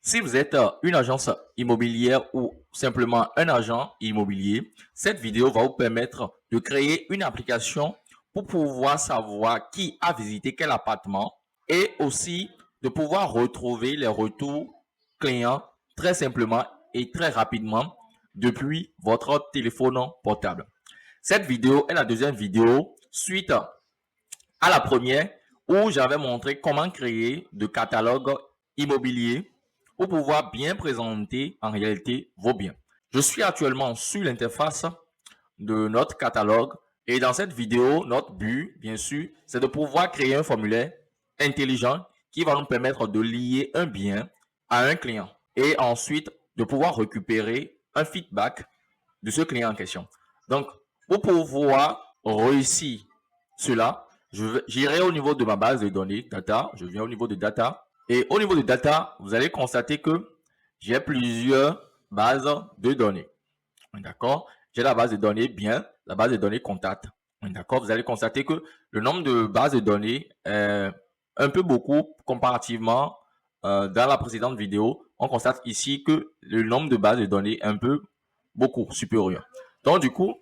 Si vous êtes une agence immobilière ou simplement un agent immobilier, cette vidéo va vous permettre de créer une application pour pouvoir savoir qui a visité quel appartement et aussi de pouvoir retrouver les retours clients très simplement et très rapidement depuis votre téléphone portable. Cette vidéo est la deuxième vidéo suite à la première où j'avais montré comment créer de catalogues immobiliers pour pouvoir bien présenter en réalité vos biens. Je suis actuellement sur l'interface de notre catalogue et dans cette vidéo, notre but, bien sûr, c'est de pouvoir créer un formulaire intelligent qui va nous permettre de lier un bien à un client et ensuite de pouvoir récupérer un feedback de ce client en question. Donc, pour pouvoir réussir cela, j'irai au niveau de ma base de données, data, je viens au niveau de data, et au niveau de data, vous allez constater que j'ai plusieurs bases de données. D'accord? J'ai la base de données bien, la base de données contact. D'accord? Vous allez constater que le nombre de bases de données est un peu beaucoup comparativement dans la précédente vidéo. On constate ici que le nombre de bases de données est un peu beaucoup supérieur. Donc, du coup,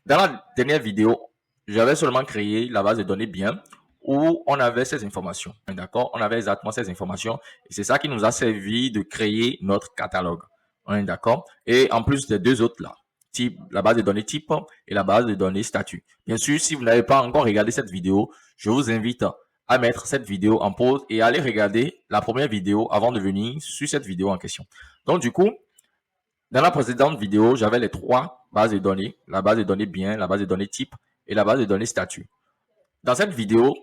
dans la dernière vidéo, j'avais seulement créé la base de données bien où on avait ces informations. D'accord? On avait exactement ces informations et c'est ça qui nous a servi de créer notre catalogue. On est d'accord? Et en plus des deux autres là, type, la base de données type et la base de données statut. Bien sûr, si vous n'avez pas encore regardé cette vidéo, je vous invite à mettre cette vidéo en pause et à aller regarder la première vidéo avant de venir sur cette vidéo en question. Donc, du coup, dans la précédente vidéo, j'avais les trois bases de données, la base de données bien, la base de données type et la base de données statut. Dans cette vidéo,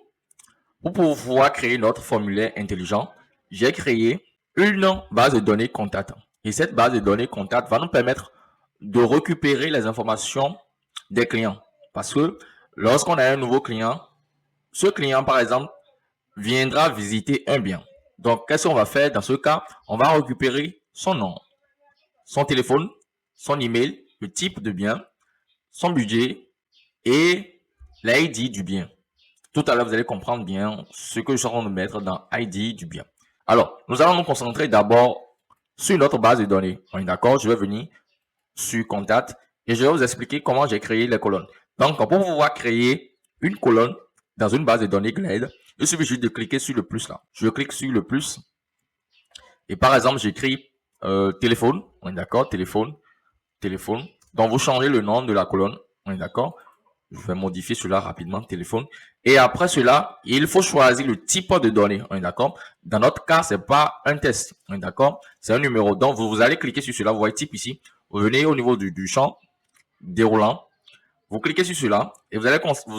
pour pouvoir créer notre formulaire intelligent, j'ai créé une base de données contact. Et cette base de données contact va nous permettre de récupérer les informations des clients. Parce que lorsqu'on a un nouveau client, ce client, par exemple, viendra visiter un bien. Donc, qu'est-ce qu'on va faire dans ce cas? On va récupérer son nom, son téléphone, son email, le type de bien, son budget et l'ID du bien. Tout à l'heure, vous allez comprendre bien ce que je suis en train de mettre dans ID du bien. Alors, nous allons nous concentrer d'abord sur notre base de données. On est d'accord? Je vais venir sur Contact et je vais vous expliquer comment j'ai créé les colonnes. Donc, pour pouvoir créer une colonne dans une base de données Glade, il suffit juste de cliquer sur le plus là. Je clique sur le plus et par exemple, j'écris téléphone. On est d'accord? Téléphone. Téléphone. Donc, vous changez le nom de la colonne. On est d'accord? Je vais modifier cela rapidement, téléphone. Et après cela, il faut choisir le type de données. On est d'accord? Dans notre cas, c'est pas un test. On est d'accord? C'est un numéro. Donc, vous allez cliquer sur cela. Vous voyez type ici. Vous venez au niveau du champ déroulant. Vous cliquez sur cela et vous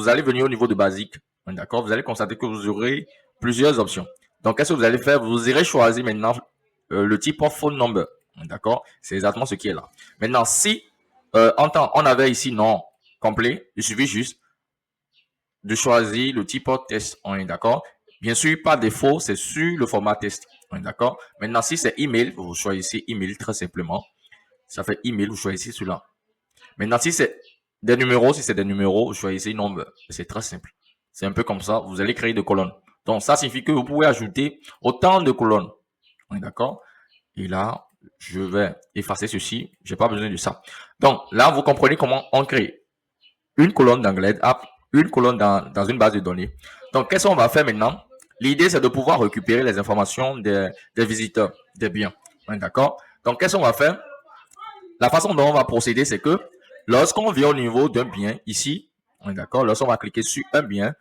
allez venir au niveau de basique. On est d'accord? Vous allez constater que vous aurez plusieurs options. Donc, qu'est-ce que vous allez faire? Vous irez choisir maintenant le type of phone number. D'accord? C'est exactement ce qui est là. Maintenant, si on avait ici nom complet, il suffit juste de choisir le type test. On est d'accord? Bien sûr, par défaut, c'est sur le format test. On est d'accord? Maintenant, si c'est email, vous choisissez email très simplement. Ça fait email, vous choisissez cela. Maintenant, si c'est des numéros, vous choisissez nombre. C'est très simple. C'est un peu comme ça. Vous allez créer des colonnes. Donc, ça signifie que vous pouvez ajouter autant de colonnes. On est d'accord? Et là, je vais effacer ceci. J'ai pas besoin de ça. Donc, là, vous comprenez comment on crée une colonne dans Glade App, une colonne dans une base de données. Donc, qu'est-ce qu'on va faire maintenant? L'idée, c'est de pouvoir récupérer les informations des visiteurs, des biens. D'accord? Donc, qu'est-ce qu'on va faire? La façon dont on va procéder, c'est que lorsqu'on vient au niveau d'un bien, ici, on est d'accord, lorsqu'on va cliquer sur un bien,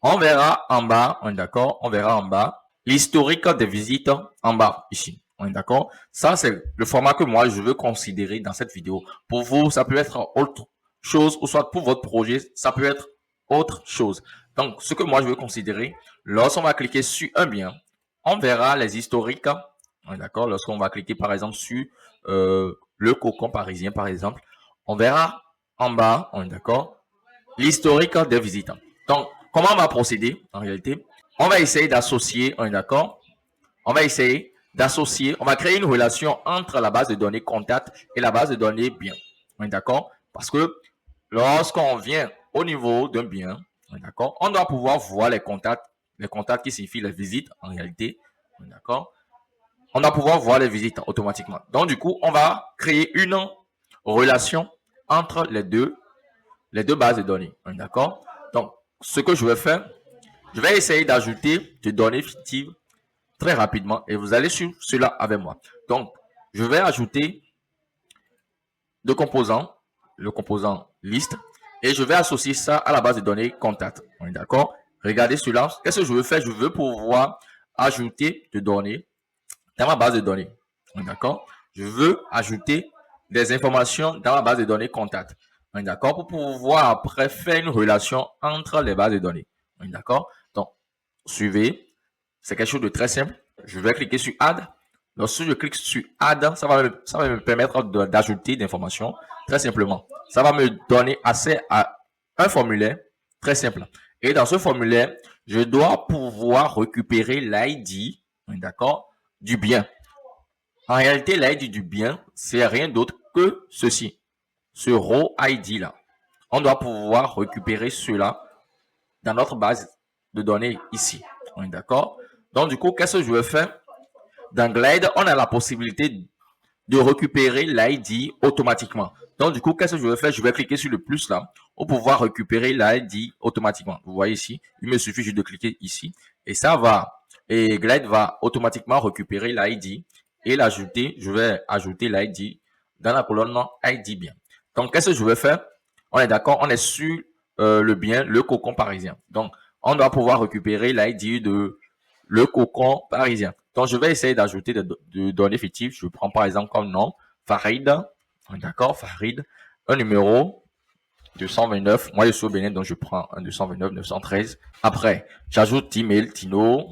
on verra en bas, on est d'accord, on verra en bas l'historique des visites en bas, ici. On est d'accord? Ça, c'est le format que moi, je veux considérer dans cette vidéo. Pour vous, ça peut être autre chose, ou soit pour votre projet, ça peut être autre chose. Donc, ce que moi, je veux considérer, lorsqu'on va cliquer sur un bien, on verra les historiques. On est d'accord? Lorsqu'on va cliquer, par exemple, sur le cocon parisien, par exemple, on verra en bas, on est d'accord, l'historique des visites. Donc, comment on va procéder en réalité? On va essayer d'associer, on est d'accord? On va essayer d'associer, on va créer une relation entre la base de données contact et la base de données bien. On est d'accord? Parce que lorsqu'on vient au niveau d'un bien, on est d'accord? On doit pouvoir voir les contacts qui signifient les visites en réalité. On est d'accord? on va pouvoir voir les visites automatiquement. Donc, du coup, on va créer une relation entre les deux bases de données. D'accord? Donc, ce que je vais faire, je vais essayer d'ajouter des données fictives très rapidement et vous allez sur cela avec moi. Donc, je vais ajouter deux composants, le composant liste, et je vais associer ça à la base de données contact. D'accord? Regardez cela. Qu'est-ce que je veux faire? Je veux pouvoir ajouter des données dans ma base de données. D'accord? Je veux ajouter des informations dans ma base de données contact. D'accord? Pour pouvoir après faire une relation entre les bases de données. D'accord? Donc, suivez. C'est quelque chose de très simple. Je vais cliquer sur Add. Lorsque je clique sur Add, ça va me permettre d'ajouter des informations très simplement. Ça va me donner accès à un formulaire très simple. Et dans ce formulaire, je dois pouvoir récupérer l'ID, d'accord, du bien. En réalité, l'ID du bien, c'est rien d'autre que ceci, ce raw ID là. On doit pouvoir récupérer cela dans notre base de données ici. On est d'accord? Donc, du coup, qu'est-ce que je vais faire? Dans Glide, on a la possibilité de récupérer l'ID automatiquement. Donc, du coup, qu'est-ce que je vais faire? Je vais cliquer sur le plus là pour pouvoir récupérer l'ID automatiquement. Vous voyez ici, il me suffit juste de cliquer ici et ça va. Et Glide va automatiquement récupérer l'ID et l'ajouter. Je vais ajouter l'ID dans la colonne ID bien. Donc, qu'est-ce que je vais faire? On est d'accord, on est sur le bien, le cocon parisien. Donc, on doit pouvoir récupérer l'ID de le cocon parisien. Donc, je vais essayer d'ajouter des données fictives. Je prends par exemple comme nom Farid. D'accord, Farid. Un numéro 229. Moi, je suis au Bénin, donc je prends un 229, 913. Après, j'ajoute email, tino,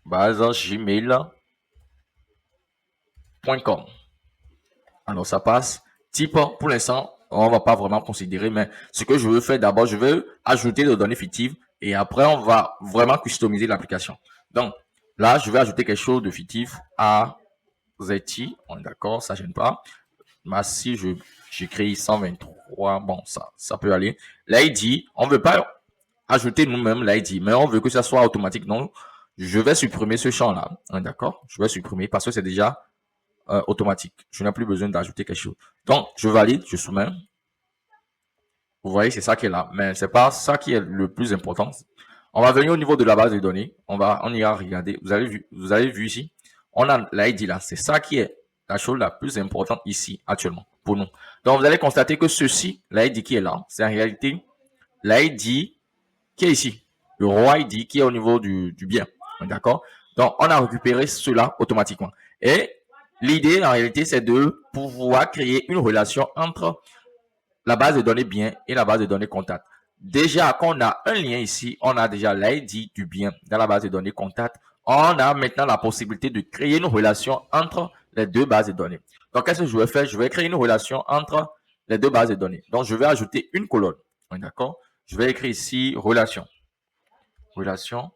gmail.com. Alors, ça passe. Type, pour l'instant, on va pas vraiment considérer, mais ce que je veux faire d'abord, je veux ajouter des données fictives et après, on va vraiment customiser l'application. Donc, là, je vais ajouter quelque chose de fictif à ZT. On est d'accord, ça gêne pas. Mais si j'écris 123, bon, ça peut aller. L'ID, on veut pas ajouter nous-mêmes l'ID, mais on veut que ça soit automatique. Donc, je vais supprimer ce champ-là. D'accord? Je vais supprimer parce que c'est déjà automatique. Je n'ai plus besoin d'ajouter quelque chose. Donc, je valide, je soumets. Vous voyez, c'est ça qui est là. Mais c'est pas ça qui est le plus important. On va venir au niveau de la base de données. On ira regarder. Vous avez vu ici. On a l'ID là. C'est ça qui est la chose la plus importante ici, actuellement, pour nous. Donc, vous allez constater que ceci, l'ID qui est là, c'est en réalité l'ID qui est ici. Le raw ID qui est au niveau du bien. D'accord? Donc, on a récupéré cela automatiquement. Et l'idée, en réalité, c'est de pouvoir créer une relation entre la base de données bien et la base de données contact. Déjà qu'on a un lien ici, on a déjà l'ID du bien dans la base de données contact. On a maintenant la possibilité de créer une relation entre les deux bases de données. Donc, qu'est-ce que je vais faire? Je vais créer une relation entre les deux bases de données. Donc, je vais ajouter une colonne. D'accord? Je vais écrire ici relation. Relation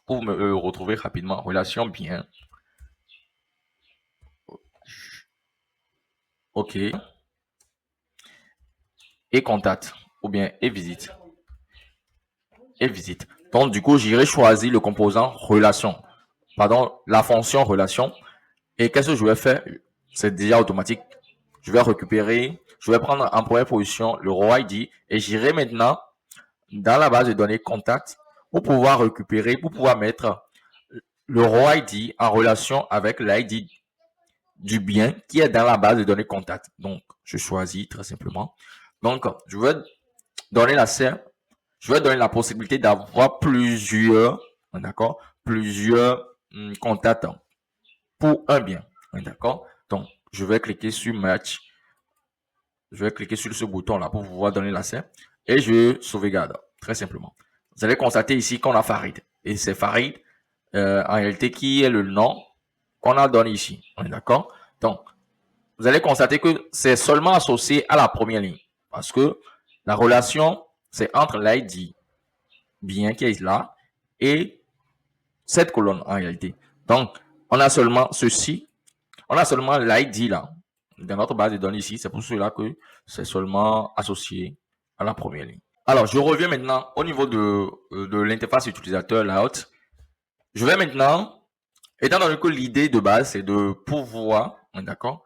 pour me retrouver rapidement. Relation bien. OK. Et contact. Ou bien et visite. Et visite. Donc, du coup, j'irai choisir le composant relation. Pardon, la fonction relation. Et qu'est-ce que je vais faire? C'est déjà automatique. Je vais récupérer, je vais prendre en première position le raw ID et j'irai maintenant dans la base de données contact pour pouvoir récupérer, pour pouvoir mettre le raw ID en relation avec l'ID du bien qui est dans la base de données contact. Donc, je choisis très simplement. Donc, je vais donner la possibilité d'avoir plusieurs, d'accord, plusieurs contacts pour un bien, d'accord. Donc, je vais cliquer sur match. Je vais cliquer sur ce bouton là pour pouvoir donner l'accès et je sauvegarde très simplement. Vous allez constater ici qu'on a Farid et c'est Farid en réalité qui est le nom qu'on a donné ici. On est d'accord? Donc, vous allez constater que c'est seulement associé à la première ligne parce que la relation c'est entre l'ID bien qui est là et cette colonne en réalité. Donc, on a seulement ceci, on a seulement l'ID là dans notre base de données ici. C'est pour cela que c'est seulement associé à la première ligne. Alors, je reviens maintenant au niveau de l'interface utilisateur layout. Je vais maintenant Étant donné que l'idée de base, c'est de pouvoir, d'accord,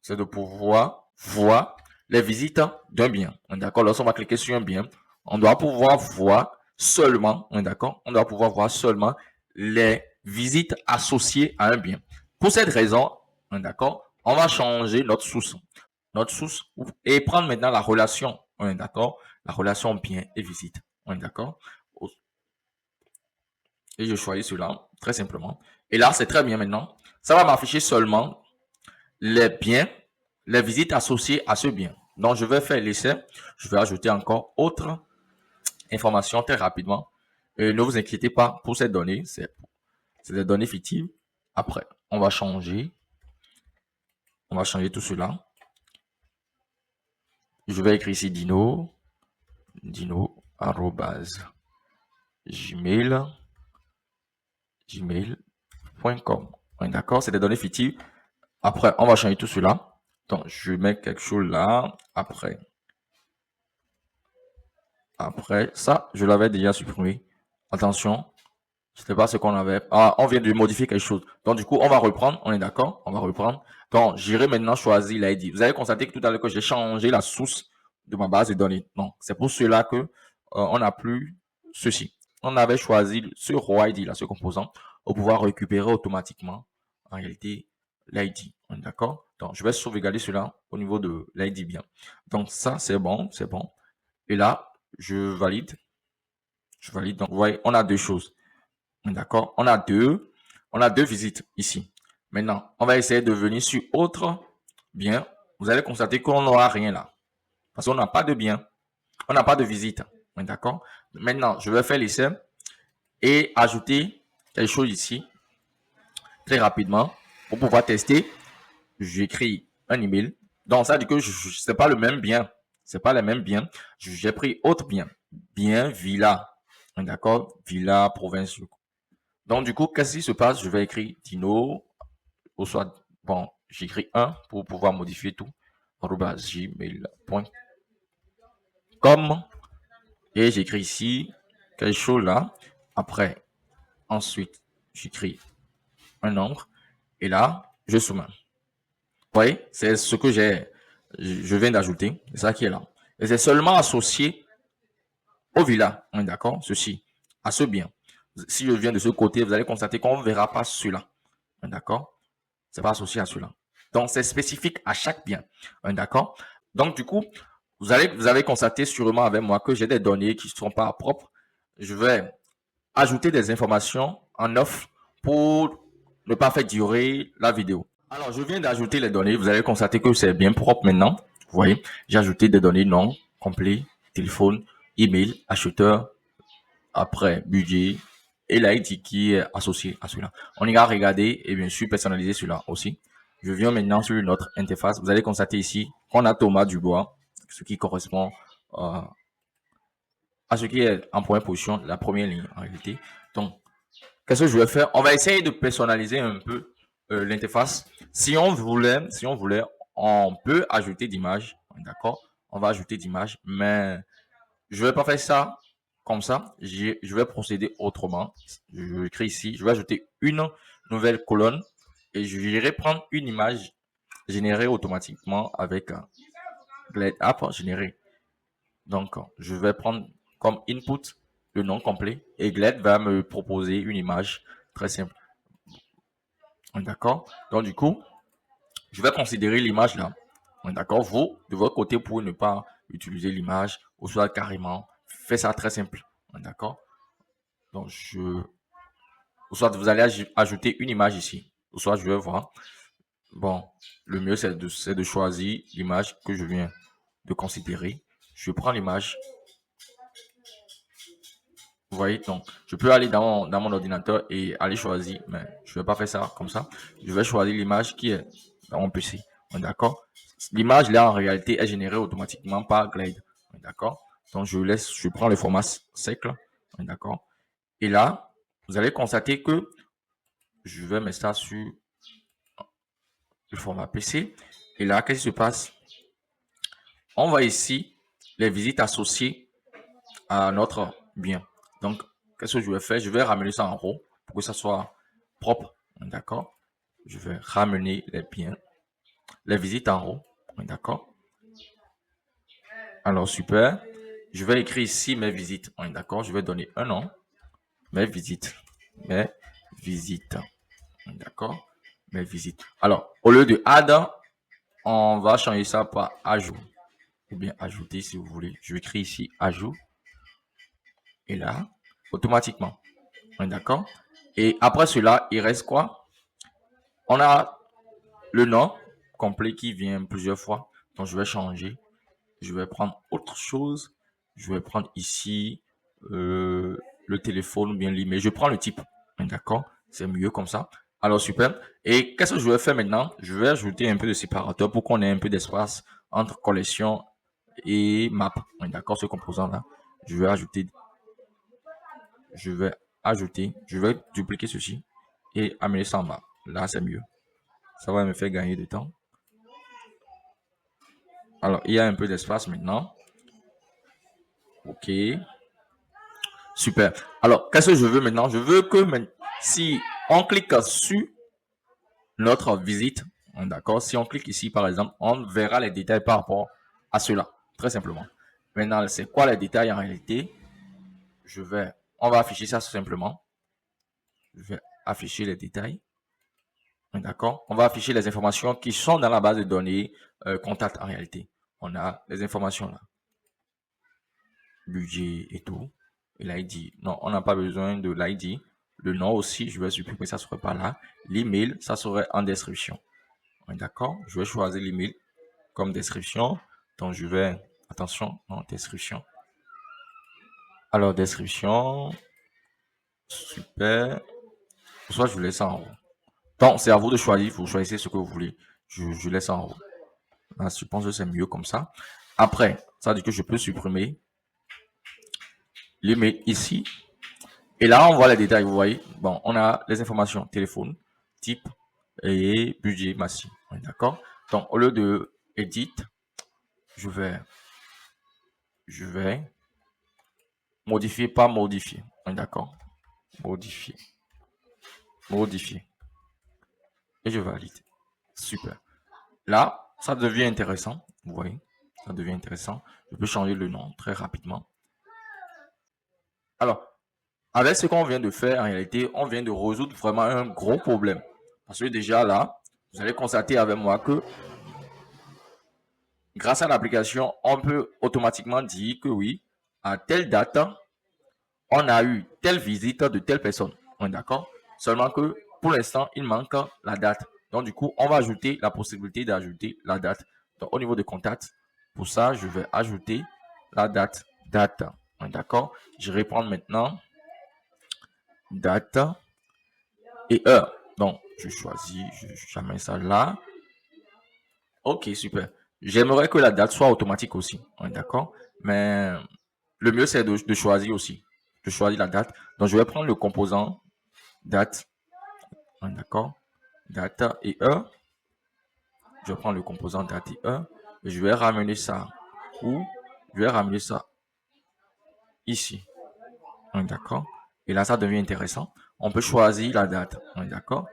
c'est de pouvoir voir les visites d'un bien. D'accord, lorsqu'on va cliquer sur un bien, on doit pouvoir voir seulement, d'accord, on doit pouvoir voir seulement les visites associées à un bien. Pour cette raison, d'accord, on va changer notre source et prendre maintenant la relation, d'accord, la relation bien et visite, d'accord. Et je choisis cela, très simplement. Et là, c'est très bien maintenant. Ça va m'afficher seulement les biens, les visites associées à ce bien. Donc, je vais faire l'essai. Je vais ajouter encore autre information très rapidement. Et ne vous inquiétez pas pour ces données. C'est des données fictives. Après, on va changer. On va changer tout cela. Je vais écrire ici Dino, arrobase, gmail.com. D'accord, c'est des données fictives. Après, on va changer tout cela. Donc, je mets quelque chose là. Après ça, je l'avais déjà supprimé. Attention, c'était pas ce qu'on avait. Ah, on vient de modifier quelque chose. Donc, du coup, on va reprendre. On est d'accord? On va reprendre. Donc, j'irai maintenant choisir l'ID. Vous avez constaté que tout à l'heure que j'ai changé la source de ma base de données. Non, c'est pour cela que on n'a plus ceci. On avait choisi ce raw ID là, ce composant, pour pouvoir récupérer automatiquement en réalité l'ID. On est d'accord? Donc, je vais sauvegarder cela au niveau de l'ID bien. Donc, ça, c'est bon, c'est bon. Et là, je valide. Je valide. Donc, vous voyez, on a deux choses. D'accord? On a deux visites ici. Maintenant, on va essayer de venir sur autre bien. Vous allez constater qu'on n'aura rien là. Parce qu'on n'a pas de bien. On n'a pas de visite. D'accord? Maintenant, je vais faire l'essai et ajouter quelque chose ici très rapidement pour pouvoir tester. J'écris un email. Donc, ça dit que c'est pas le même bien. C'est pas le même bien. J'ai pris autre bien. Bien Villa. D'accord? Villa, province. Donc, du coup, qu'est-ce qui se passe? Je vais écrire Dino, ou soit, bon, j'écris 1 pour pouvoir modifier tout, gmail.com. Et j'écris ici quelque chose là. Après, ensuite, j'écris un nombre. Et là, je soumets. Vous voyez, c'est ce que je viens d'ajouter. C'est ça qui est là. Et c'est seulement associé au villa. On est d'accord? Ceci, à ce bien. Si je viens de ce côté, vous allez constater qu'on ne verra pas cela. D'accord? C'est pas associé à cela. Donc, c'est spécifique à chaque bien. D'accord? Donc, du coup, vous avez constaté sûrement avec moi que j'ai des données qui ne sont pas propres. Je vais ajouter des informations en off pour ne pas faire durer la vidéo. Alors, je viens d'ajouter les données. Vous allez constater que c'est bien propre maintenant. Vous voyez, j'ai ajouté des données nom, complet, téléphone, email, acheteur, après budget et l'ID qui est associé à cela. On ira regarder et bien sûr personnaliser cela aussi. Je viens maintenant sur notre interface. Vous allez constater ici qu'on a Thomas Dubois, ce qui correspond à ce qui est en première position, la première ligne en réalité. Donc, qu'est-ce que je vais faire? On va essayer de personnaliser un peu l'interface. Si on voulait, on peut ajouter d'images, d'accord? On va ajouter d'images, mais je vais pas faire ça comme ça. Je vais procéder autrement. Je crée ici, je vais ajouter une nouvelle colonne et je vais prendre une image générée automatiquement avec Glide App généré. Donc, je vais prendre comme input le nom complet et Glide va me proposer une image très simple. D'accord? Donc, du coup, je vais considérer l'image là. D'accord? Vous, de votre côté, pour ne pas utiliser l'image ou soit carrément, faites ça très simple. D'accord? Donc, ou soit vous allez ajouter une image ici. Ou soit je vais voir. Bon, le mieux, c'est de choisir l'image que je viens de considérer. Je prends l'image. Vous voyez, donc, je peux aller dans mon ordinateur et aller choisir, mais je vais pas faire ça comme ça. Je vais choisir l'image qui est dans mon PC. D'accord? L'image, là, en réalité, est générée automatiquement par Glide. D'accord? Donc, je prends le format sec, d'accord? Et là, vous allez constater que je vais mettre ça sur le format PC. Et là, qu'est-ce qui se passe? On voit ici les visites associées à notre bien. Donc, qu'est-ce que je vais faire? Je vais ramener ça en haut pour que ça soit propre. D'accord? Je vais ramener les visites en haut. D'accord? Alors, super. Je vais écrire ici mes visites. D'accord? Je vais donner un nom. Mes visites. Mes visites. D'accord? Mes visites. Alors, au lieu de add, on va changer ça par ajout. Ou bien ajouter si vous voulez. Je vais écrire ici ajout. Et là, automatiquement. D'accord? Et après cela, il reste quoi? On a le nom complet qui vient plusieurs fois. Donc, je vais changer. Je vais prendre autre chose. Je vais prendre ici le téléphone ou bien l'email. Je prends le type. D'accord? C'est mieux comme ça. Alors, super. Et qu'est-ce que je vais faire maintenant? Je vais ajouter un peu de séparateur pour qu'on ait un peu d'espace entre collection et map. D'accord? Ce composant-là. Je vais ajouter, je vais dupliquer ceci et amener ça en bas. Là, c'est mieux. Ça va me faire gagner du temps. Alors, il y a un peu d'espace maintenant. OK. Super. Alors, qu'est-ce que je veux maintenant? Je veux que si on clique sur notre visite, d'accord, si on clique ici, par exemple, on verra les détails par rapport à cela, très simplement. Maintenant, c'est quoi les détails en réalité? On va afficher ça tout simplement. Je vais afficher les détails. D'accord? On va afficher les informations qui sont dans la base de données contact en réalité. On a les informations là. Budget et tout. Et l'ID. Non, on n'a pas besoin de l'ID. Le nom aussi, je vais supprimer, ça serait pas là. L'email, ça serait en description. D'accord? Je vais choisir l'email comme description. Donc, je vais, attention, non, description. Alors, description. Super. Soit je laisse ça en haut. Donc, c'est à vous de choisir. Vous choisissez ce que vous voulez. Je laisse en haut. Là, je pense que c'est mieux comme ça. Après, ça veut dire que je peux supprimer l'email ici. Et là, on voit les détails, vous voyez. Bon, on a les informations, téléphone, type et budget massif. D'accord? Donc, au lieu de edit, je vais modifier, pas modifier. D'accord? Modifier. Modifier. Et je valide. Super. Là, ça devient intéressant. Vous voyez? Ça devient intéressant. Je peux changer le nom très rapidement. Alors, avec ce qu'on vient de faire, en réalité, on vient de résoudre vraiment un gros problème. Parce que déjà là, vous allez constater avec moi que grâce à l'application, on peut automatiquement dire que oui, à telle date, on a eu telle visite de telle personne. On est d'accord? Seulement que pour l'instant, il manque la date. Donc, du coup, on va ajouter la possibilité d'ajouter la date. Donc, au niveau de contact, pour ça, je vais ajouter la date. Date. On est d'accord? Je vais prendre maintenant date et heure. Donc, je choisis, je mets ça là. Ok, super. J'aimerais que la date soit automatique aussi. On est d'accord? Mais le mieux, c'est de choisir aussi. De choisir la date. Donc, je vais prendre le composant date. On est d'accord? Date et heure. Je prends le composant date et heure. Et je vais ramener ça où? Je vais ramener ça ici. On est d'accord? Et là, ça devient intéressant. On peut choisir la date. On est d'accord?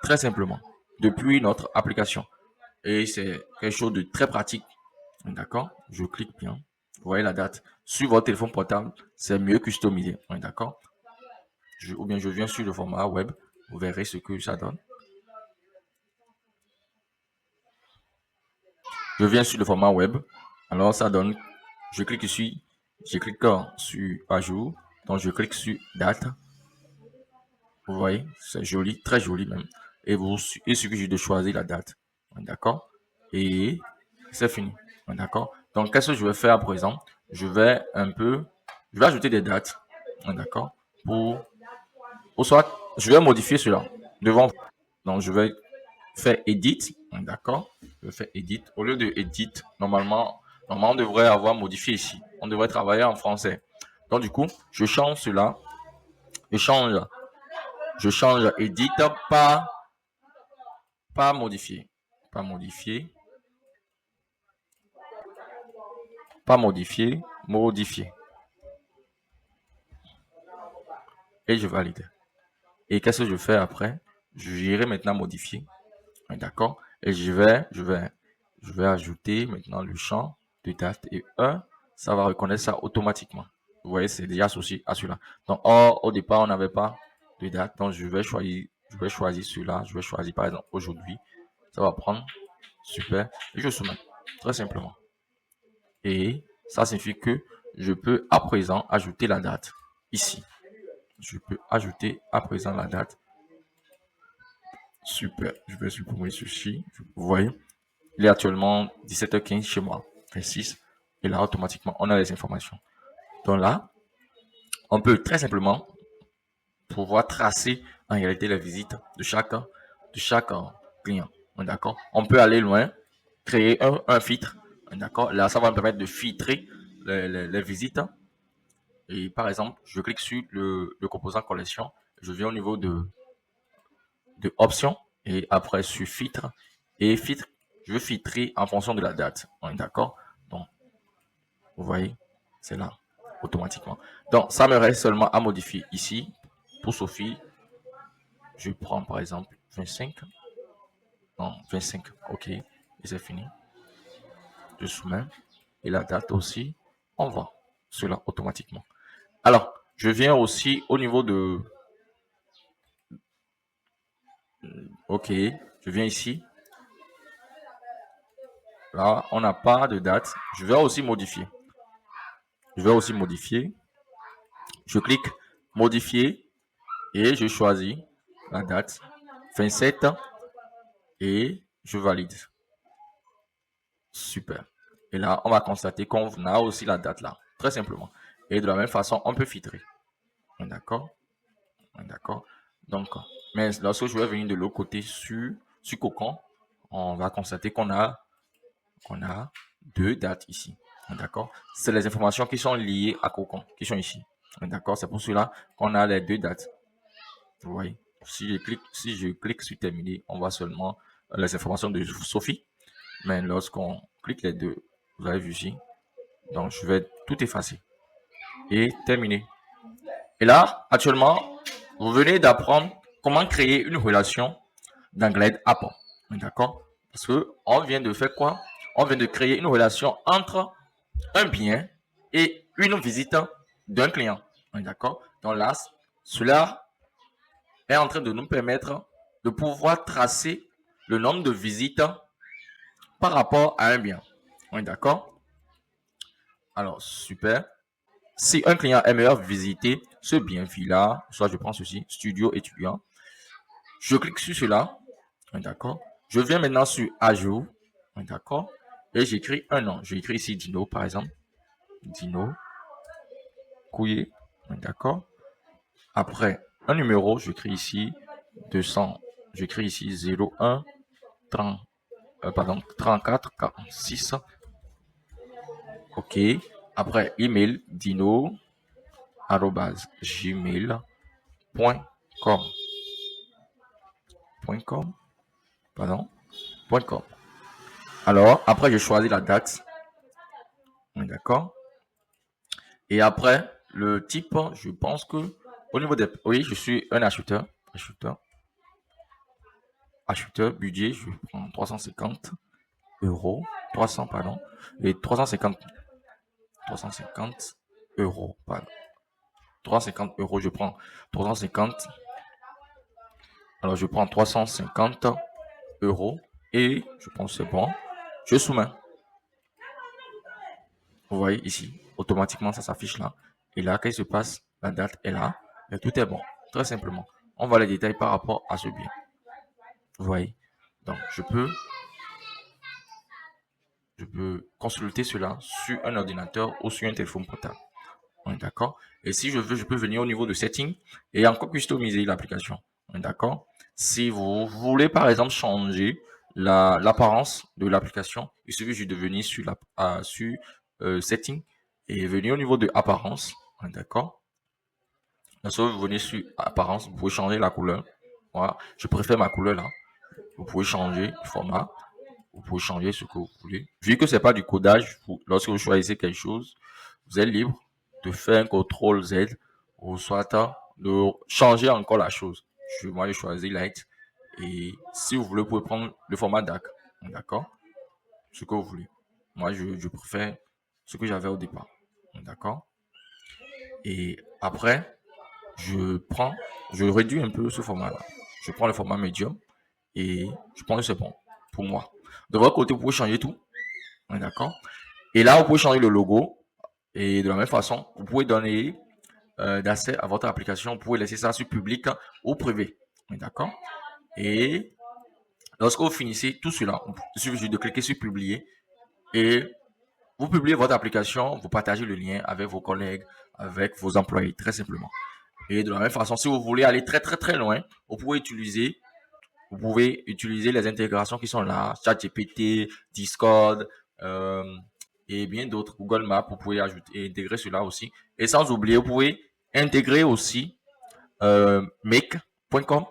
Très simplement. Depuis notre application. Et c'est quelque chose de très pratique. D'accord? Je clique bien. Vous voyez la date. Sur votre téléphone portable, c'est mieux customisé. On est d'accord? Ou bien je viens sur le format web. Vous verrez ce que ça donne. Je viens sur le format web. Alors, ça donne. Je clique ici. Je clique sur ajout. Donc, je clique sur date. Vous voyez, c'est joli, très joli même. Et il suffit juste de choisir la date. D'accord? Et c'est fini. D'accord? Donc, qu'est-ce que je vais faire à présent? Je vais ajouter des dates. D'accord? Ou soit, je vais modifier cela devant. Donc, je vais faire edit. D'accord? Je vais faire edit. Au lieu de edit, normalement, on devrait avoir modifié ici. On devrait travailler en français. Donc, du coup, je change cela. Je change edit pas modifié. Pas modifié. Pas modifié. Modifié. Et je valide. Et qu'est-ce que je fais après? j'irai maintenant modifier. D'accord? Et je vais ajouter maintenant le champ de date et heure. Ça va reconnaître ça automatiquement. Vous voyez, c'est déjà associé à celui-là. Donc, au départ, on n'avait pas de date. Donc, je vais choisir celui-là. Je vais choisir, par exemple, aujourd'hui. Ça va prendre. Super. Et je soumets. Très simplement. Et ça signifie que je peux à présent ajouter la date ici. Je peux ajouter à présent la date. Super. Je vais supprimer ceci. Vous voyez, il est actuellement 17h15 chez moi, 26. Et là, automatiquement, on a les informations. Donc là, on peut très simplement pouvoir tracer en réalité les visites de chaque client. D'accord? On peut aller loin, créer un filtre. D'accord? Là, ça va me permettre de filtrer les visites. Et par exemple, je clique sur le composant collection. Je viens au niveau de options et après sur filtre. Et filtre, je veux filtrer en fonction de la date. On est d'accord? Donc, vous voyez, c'est là, automatiquement. Donc, ça me reste seulement à modifier ici. Pour Sophie, je prends par exemple 25. Non, 25. OK. Et c'est fini. Je soumets. Et la date aussi, on va cela automatiquement. Alors, je viens aussi au niveau de... OK. Je viens ici. Là, on n'a pas de date. Je vais aussi modifier. Je clique modifier et je choisis la date 27 et je valide. Super. Et là, on va constater qu'on a aussi la date là, très simplement. Et de la même façon, on peut filtrer. D'accord? D'accord? Donc, mais lorsque je vais venir de l'autre côté sur Cocon, on va constater qu'on a deux dates ici. D'accord? C'est les informations qui sont liées à Cocon, qui sont ici. D'accord? C'est pour cela qu'on a les deux dates. Vous voyez? Si je clique sur terminer, on voit seulement les informations de Sophie. Mais lorsqu'on clique les deux, vous avez vu ici. Donc, je vais tout effacer et terminer. Et là, actuellement, vous venez d'apprendre comment créer une relation dans Glide App. D'accord? Parce que on vient de faire quoi? On vient de créer une relation entre un bien et une visite d'un client. D'accord? Donc là, cela est en train de nous permettre de pouvoir tracer le nombre de visites par rapport à un bien. D'accord? Alors, super. Si un client aimerait visiter ce bien villa, soit je prends ceci, studio étudiant, je clique sur cela, d'accord. Je viens maintenant sur ajout, d'accord. Et j'écris un nom. J'écris ici Dino, par exemple. Dino Couillet, d'accord. Après, un numéro, j'écris ici 200, j'écris ici 01 30, 34 46. OK. Après, email, dino, gmail.com. .com. Alors, après, je choisis la date. D'accord. Et après, le type, je pense que au niveau des... Oui, je suis un acheteur. Acheteur, budget, je prends 350 euros. 300, pardon. Et 350 euros, pardon. 350 euros, je prends 350. Alors, je prends 350 euros et je pense que c'est bon. Je soumets. Vous voyez ici, automatiquement, ça s'affiche là. Et là, qu'est-ce qui se passe? La date est là. Et tout est bon. Très simplement. On voit les détails par rapport à ce bien. Vous voyez? Donc, je peux consulter cela sur un ordinateur ou sur un téléphone portable. On est d'accord? Et si je veux, je peux venir au niveau de setting et encore customiser l'application. On est d'accord? Si vous voulez, par exemple, changer l'apparence de l'application, il suffit juste de venir sur setting et venir au niveau de apparence. On est d'accord? Lorsque vous venez sur apparence, vous pouvez changer la couleur. Voilà. Je préfère ma couleur là. Vous pouvez changer le format. Vous pouvez changer ce que vous voulez. Vu que c'est pas du codage, lorsque vous choisissez quelque chose, vous êtes libre de faire un CTRL Z ou soit de changer encore la chose. Moi, je choisis Light. Et si vous voulez, vous pouvez prendre le format DAC. D'accord? Ce que vous voulez. Moi, je préfère ce que j'avais au départ. D'accord? Et après, je réduis un peu ce format-là. Je prends le format médium et je pense que c'est bon pour moi. De votre côté, vous pouvez changer tout. D'accord? Et là, vous pouvez changer le logo. Et de la même façon, vous pouvez donner d'accès à votre application. Vous pouvez laisser ça sur public ou privé. D'accord? Et lorsque vous finissez tout cela, il suffit juste de cliquer sur publier et vous publiez votre application, vous partagez le lien avec vos collègues, avec vos employés, très simplement. Et de la même façon, si vous voulez aller très très très loin, vous pouvez utiliser les intégrations qui sont là, ChatGPT, Discord euh, et bien d'autres, Google Maps, vous pouvez ajouter et intégrer cela aussi. Et sans oublier, vous pouvez intégrer aussi make.com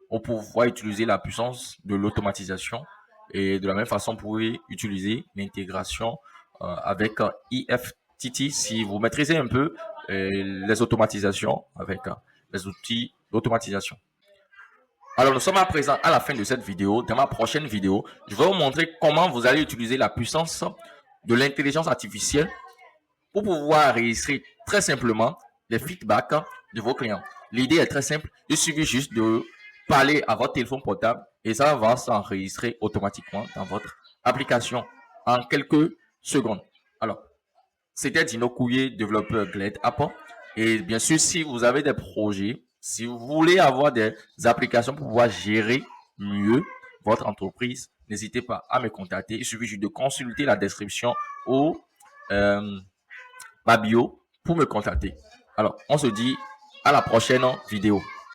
pour pouvoir utiliser la puissance de l'automatisation. Et de la même façon, vous pouvez utiliser l'intégration avec IFTT si vous maîtrisez un peu les automatisations avec les outils d'automatisation. Alors, nous sommes à présent à la fin de cette vidéo. Dans ma prochaine vidéo, je vais vous montrer comment vous allez utiliser la puissance de l'intelligence artificielle pour pouvoir enregistrer très simplement les feedbacks de vos clients. L'idée est très simple. Il suffit juste de parler à votre téléphone portable et ça va s'enregistrer automatiquement dans votre application en quelques secondes. Alors, c'était Dino Couillet, développeur Glade App. Et bien sûr, si vous avez des projets, si vous voulez avoir des applications pour pouvoir gérer mieux votre entreprise, n'hésitez pas à me contacter. Il suffit juste de consulter la description ou ma bio pour me contacter. Alors, on se dit à la prochaine vidéo.